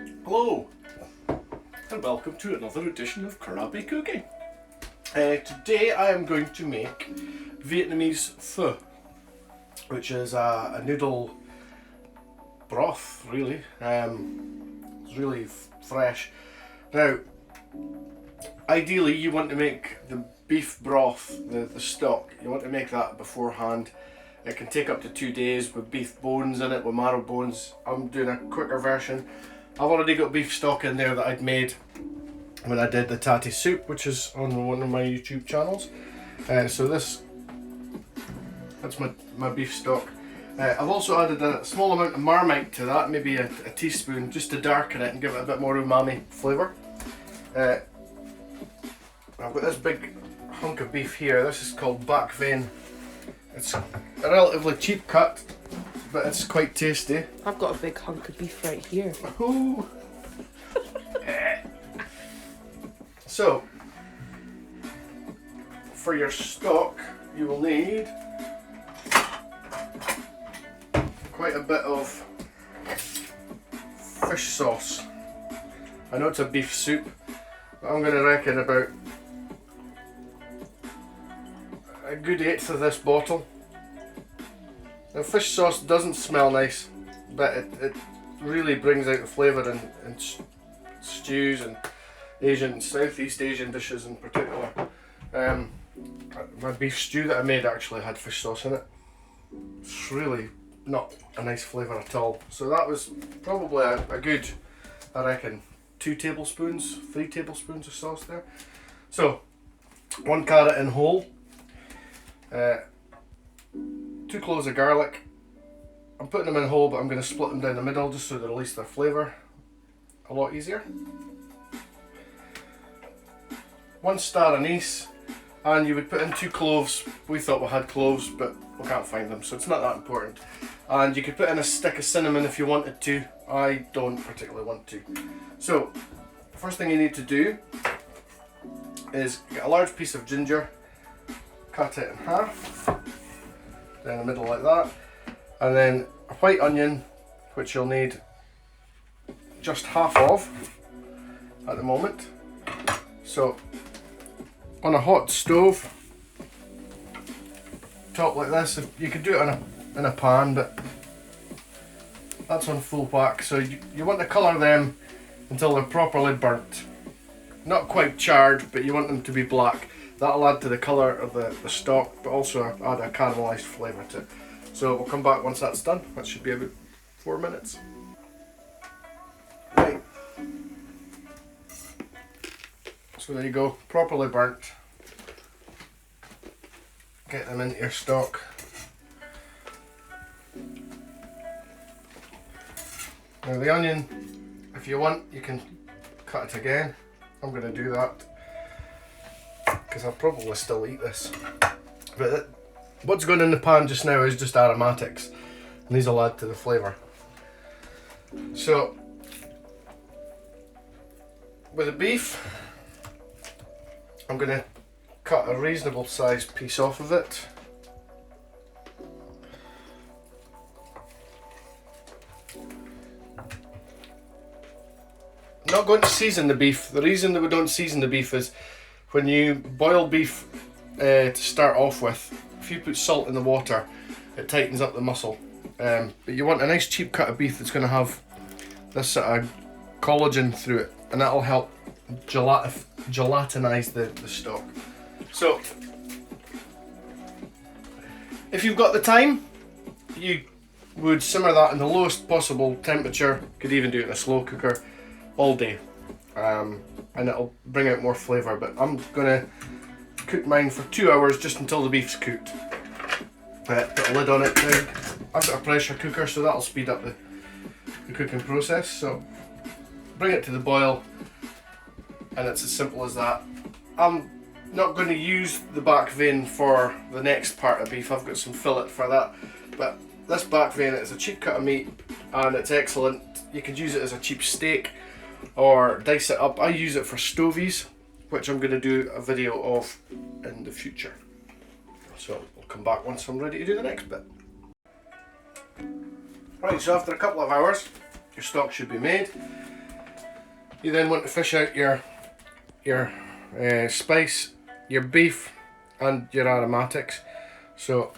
Hello and welcome to another edition of Karabi Cooking. Today I am going to make Vietnamese pho, which is a noodle broth really. It's really fresh. Now ideally you want to make the beef broth, the stock, you want to make that beforehand. It can take up to 2 days with beef bones in it, with marrow bones. I'm doing a quicker version. I've already got beef stock in there that I'd made when I did the tatty soup, which is on one of my YouTube channels. So that's my beef stock. I've also added a small amount of Marmite to that, maybe a teaspoon, just to darken it and give it a bit more umami flavour. I've got this big hunk of beef here. This is called back vein. It's a relatively cheap cut, but it's quite tasty. I've got a big hunk of beef right here. Ooh. So, for your stock, you will need quite a bit of fish sauce. I know it's a beef soup, but I'm going to reckon about a good 1/8 of this bottle. Now fish sauce doesn't smell nice, but it really brings out the flavour in stews and Southeast Asian dishes in particular. My beef stew that I made actually had fish sauce in it. It's really not a nice flavour at all. So that was probably a good, I reckon, 3 tablespoons of sauce there. So 1 carrot in whole. 2 cloves of garlic. I'm putting them in whole, but I'm going to split them down the middle just so they release their flavour a lot easier. 1 star anise, and you would put in 2 cloves. We thought we had cloves, but we can't find them, so it's not that important. And you could put in a stick of cinnamon if you wanted to. I don't particularly want to. So, first thing you need to do is get a large piece of ginger, cut it in half, down the middle like that, and then a white onion, which you'll need just half of at the moment. So on a hot stove, top like this, you could do it in a pan, but that's on full whack. So you want to colour them until they're properly burnt. Not quite charred, but you want them to be black. That'll add to the colour of the stock, but also add a caramelised flavour to it. So we'll come back once that's done. That should be about 4 minutes. Right. So there you go, properly burnt. Get them into your stock. Now the onion, if you want, you can cut it again. I'm going to do that because I'll probably still eat this. But what's going in the pan just now is just aromatics, and these will add to the flavour. So with the beef, I'm going to cut a reasonable sized piece off of it. Not going to season the beef. The reason that we don't season the beef is when you boil beef to start off with, if you put salt in the water, it tightens up the muscle. But you want a nice cheap cut of beef that's going to have this sort of collagen through it, and that'll help gelatinize the stock. So if you've got the time, you would simmer that in the lowest possible temperature. Could even do it in a slow cooker all day, and it'll bring out more flavour. But I'm gonna cook mine for 2 hours just until the beef's cooked. Put a lid on it now. I've got a pressure cooker, so that'll speed up the cooking process. So bring it to the boil, and it's as simple as that. I'm not going to use the back vein for the next part of beef. I've got some fillet for that, but this back vein is a cheap cut of meat and it's excellent. You could use it as a cheap steak or dice it up. I use it for stovies, which I'm going to do a video of in the future. So we'll come back once I'm ready to do the next bit. Right, so after a couple of hours, your stock should be made. You then want to fish out your spice, your beef, and your aromatics. So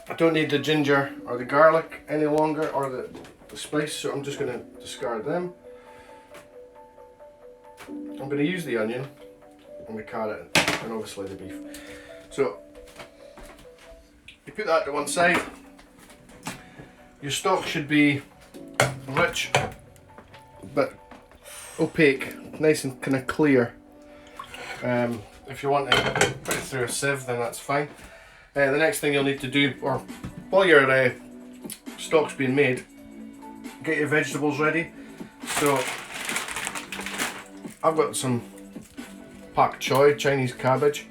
I don't need the ginger or the garlic any longer, or the spice, so I'm just going to discard them. I'm going to use the onion and the carrot and obviously the beef. So you put that to one side. Your stock should be rich but opaque, nice and kind of clear. If you want to put it through a sieve, then that's fine. The next thing you'll need to do, or while your stock's being made, get your vegetables ready. So I've got some pak choi, Chinese cabbage.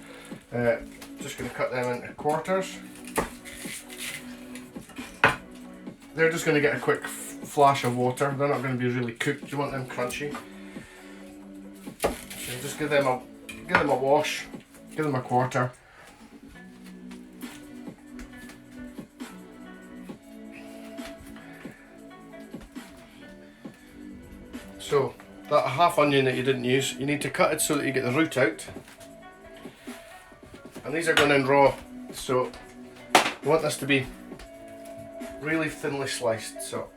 Just going to cut them into quarters. They're just going to get a quick flash of water. They're not going to be really cooked. You want them crunchy. So just give them a wash. Give them a quarter. So that half onion that you didn't use, you need to cut it so that you get the root out. And these are going in raw, so you want this to be really thinly sliced. So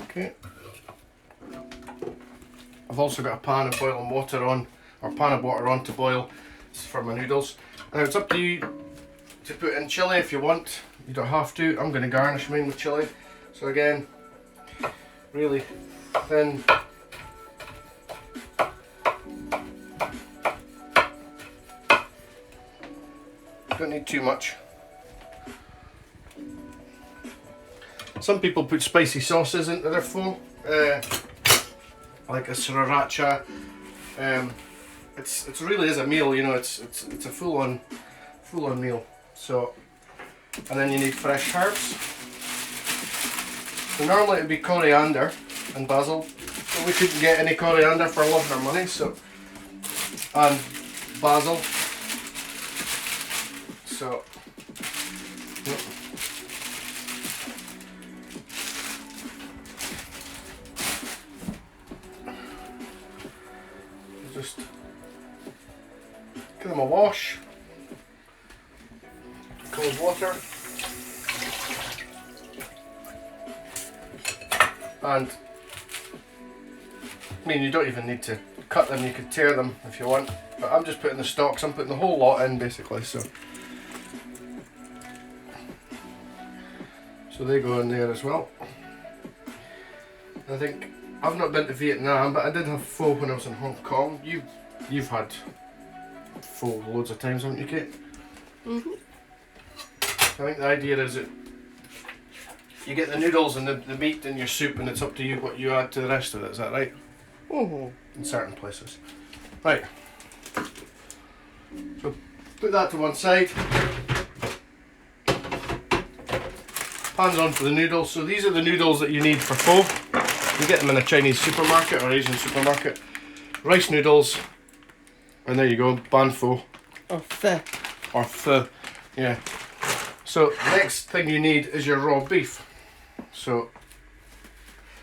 okay. I've also got a pan of boiling water on, or pan of water on to boil for my noodles. Now it's up to you to put in chilli if you want. You don't have to. I'm going to garnish mine with chilli. So again, really thin. Don't need too much. Some people put spicy sauces into their pho, like a sriracha. It really is a meal, you know. It's a full-on meal. So, and then you need fresh herbs. So normally it'd be coriander and basil, but we couldn't get any coriander for love nor money. So, and basil. So. Yep. Just give them a wash, cold water, and I mean, you don't even need to cut them, you could tear them if you want, but I'm just putting the stocks, I'm putting the whole lot in basically, so they go in there as well. I think I've not been to Vietnam, but I did have pho when I was in Hong Kong. You've had pho loads of times, haven't you, Kate? Mhm. I think the idea is that you get the noodles and the meat in your soup, and it's up to you what you add to the rest of it. Is that right? Mhm. In certain places. Right. So put that to one side. Pan's on for the noodles. So these are the noodles that you need for pho. You get them in a Chinese supermarket or Asian supermarket. Rice noodles, and there you go, ban pho. Or pho. Or pho, yeah. So the next thing you need is your raw beef. So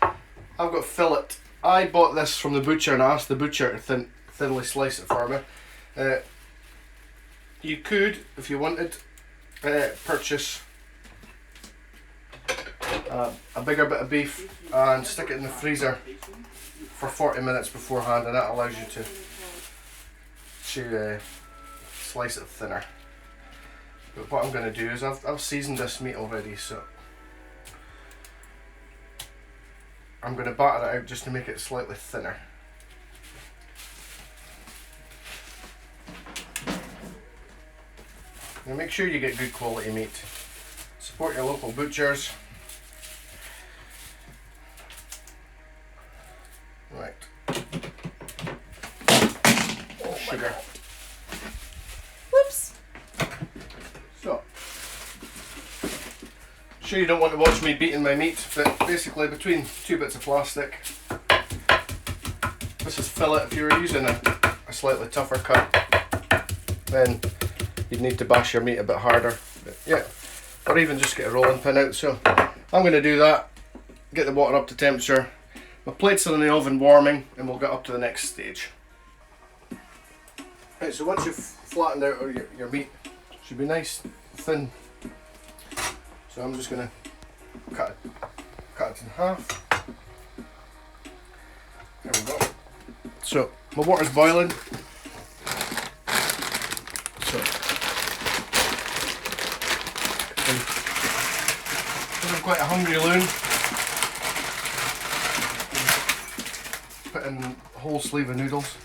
I've got fillet. I bought this from the butcher and I asked the butcher to thinly slice it for me. You could, if you wanted, purchase a bigger bit of beef and stick it in the freezer for 40 minutes beforehand, and that allows you to slice it thinner. But what I'm going to do is I've seasoned this meat already, so I'm going to batter it out just to make it slightly thinner. Now make sure you get good quality meat. Support your local butchers. Right. Sugar. Whoops. Sure you don't want to watch me beating my meat, but basically between two bits of plastic. This is fillet. If you were using a slightly tougher cut, then you'd need to bash your meat a bit harder. But yeah, or even just get a rolling pin out. So I'm going to do that, get the water up to temperature. My plates are in the oven warming, and we'll get up to the next stage. Right, so once you've flattened out your meat, it should be nice, thin. So I'm just going to cut it in half. There we go. So my water's boiling. So I'm quite a hungry loon. Put in a whole sleeve of noodles.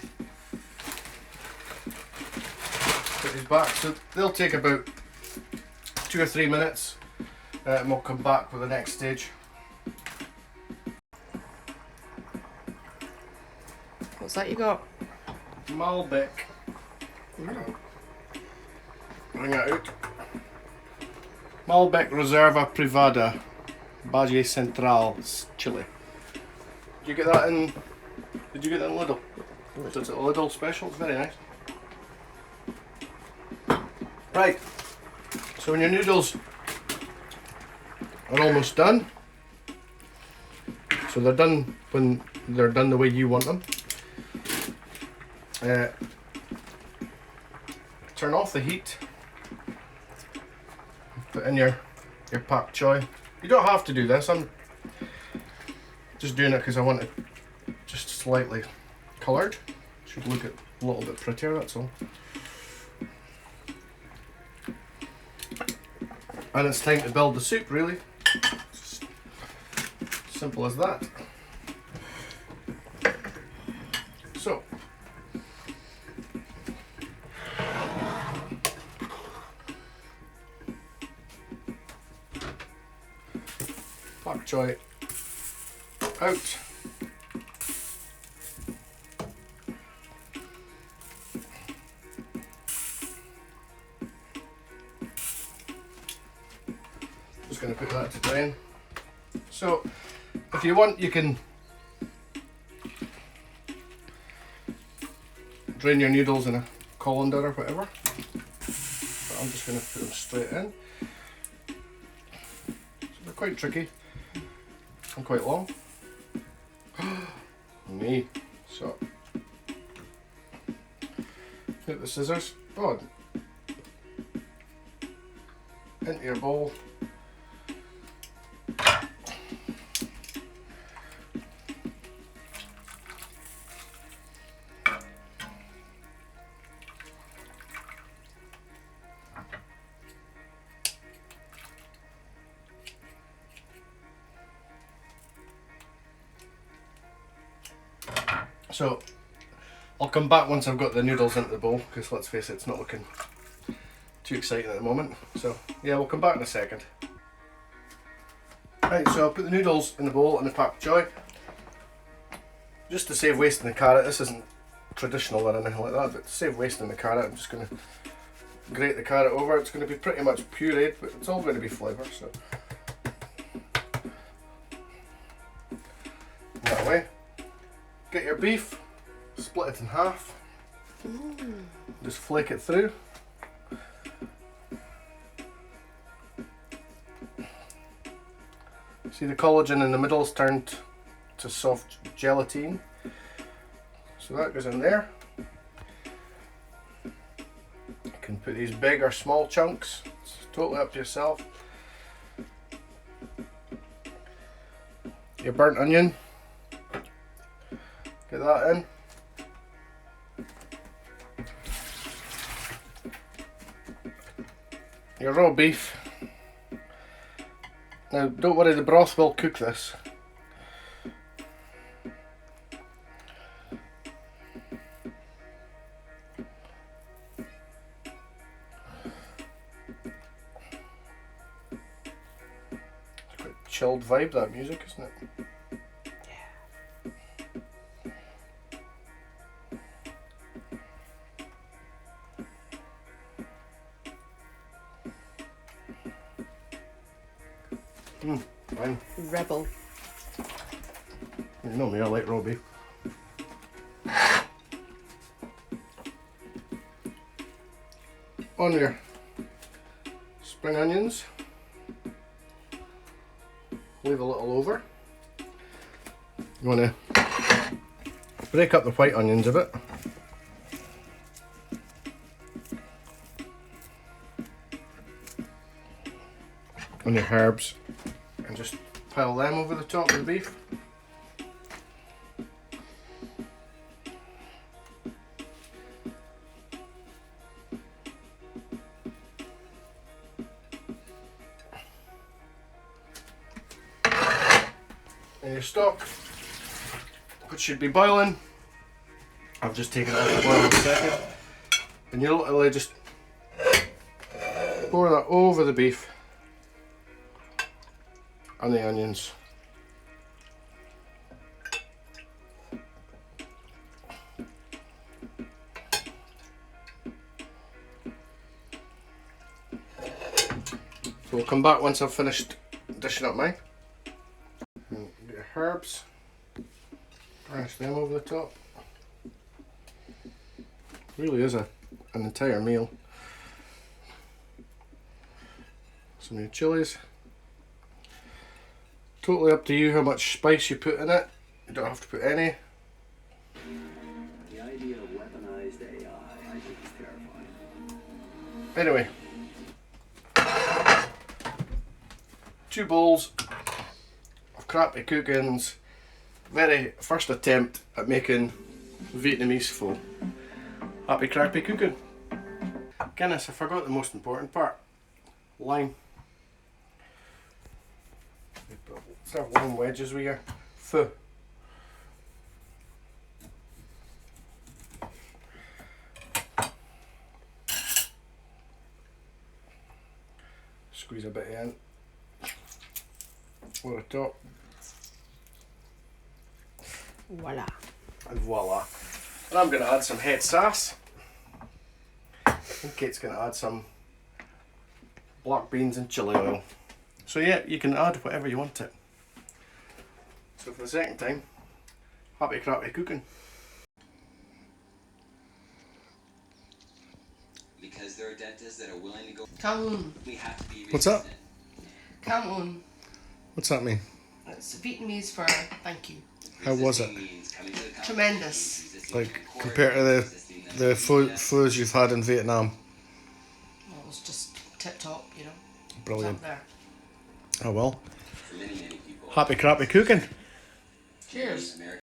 Put these back. So they'll take about 2 or 3 minutes. And we'll come back with the next stage. What's that you got? Malbec. Bring it out. Malbec Reserva Privada, Valle Central, Chile. Did you get that in? Did you get that in Lidl? So it's a Lidl special. It's very nice. Right. So when your noodles are almost done, so they're done when they're done the way you want them. Turn off the heat. Put in your pak choy. You don't have to do this. I'm just doing it because I want it just slightly coloured. Should look a little bit prettier. That's all. And it's time to build the soup, really. Just simple as that. So, pak choy out. Just going to put that to drain. So, if you want, you can drain your noodles in a colander or whatever. But I'm just going to put them straight in. So they're quite tricky and quite long. Me. So, get the scissors. Oh, into your bowl. So I'll come back once I've got the noodles into the bowl, because let's face it, it's not looking too exciting at the moment. So yeah, we'll come back in a second. Right, so I'll put the noodles in the bowl and the pak choy. Just to save wasting the carrot, this isn't traditional or anything like that, but to save wasting the carrot, I'm just going to grate the carrot over. It's going to be pretty much pureed, but it's all going to be flavour. So that way. Get your beef, split it in half, just flake it through. See, the collagen in the middle is turned to soft gelatine, so that goes in there. You can put these big or small chunks, it's totally up to yourself. Your burnt onion. Get that in. Your raw beef. Now don't worry, the broth will cook this. It's quite a chilled vibe, that music, isn't it? Fine. Rebel. You know me, I like raw beef. On your spring onions, leave a little over. You want to break up the white onions a bit. On your herbs, and just pile them over the top of the beef. And your stock, which should be boiling. I've just taken it off the boil in a second. And you literally just pour that over the beef and the onions. So we'll come back once I've finished dishing up mine. And get your herbs, garnish them over the top. Really is an entire meal. Some of your chilies. Totally up to you how much spice you put in it. You don't have to put any. The idea of weaponized AI, I think, is terrifying. Anyway, 2 bowls of crappy cookings. Very first attempt at making Vietnamese pho. Happy crappy cooking. Goodness, I forgot the most important part. Lime. Serve lime wedges with your pho. Squeeze a bit in. Over the top. Voila. And voila. And I'm going to add some head sass. And Kate's going to add some black beans and chili oil. So yeah, you can add whatever you want to it. So for the second time, happy crappy cooking. Because there are dentists that are willing to go. Come on. We have to be What's up? resistant. Come on. What's that mean? It's Vietnamese for thank you. How was it? Resisting means coming to the company, Tremendous. resisting Like the court, compared to resisting them the being us. food you've had in Vietnam? Well, it was just tip top, you know. Brilliant. It's up there. Oh well. For many, many people. Happy crappy cooking. Cheers. American